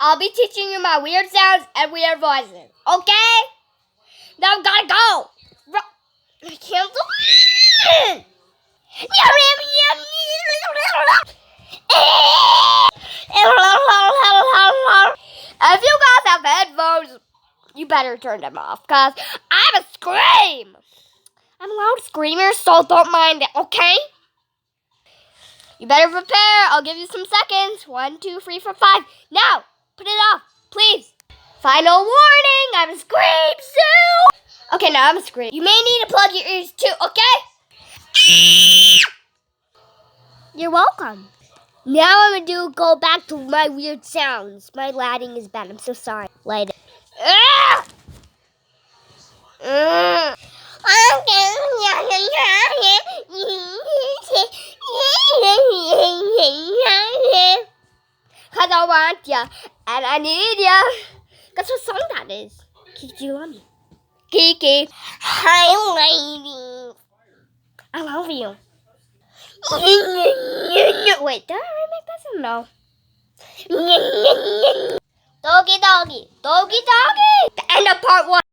I'll be teaching you my weird sounds and weird voices. Okay? Now I gotta go. I can't do it. If you guys have headphones, you better turn them off, cause I'm a scream. I'm a loud screamer, so don't mind it, okay? You better prepare. I'll give you some seconds. 1, 2, 3, 4, 5. Now, put it off, please. Final warning, I'm a scream soon. Okay, now I'm a scream. You may need to plug your ears too, okay? You're welcome. Now I'm gonna go back to my weird sounds. My lighting is bad. I'm so sorry. Light it. Cause I want ya and I need ya. Guess what song that is? Kiki, do you love me? Kiki, hi lady. I love you. Wait, did I remake this or no? Doggy, doggy, doggy, doggy. The end of part 1.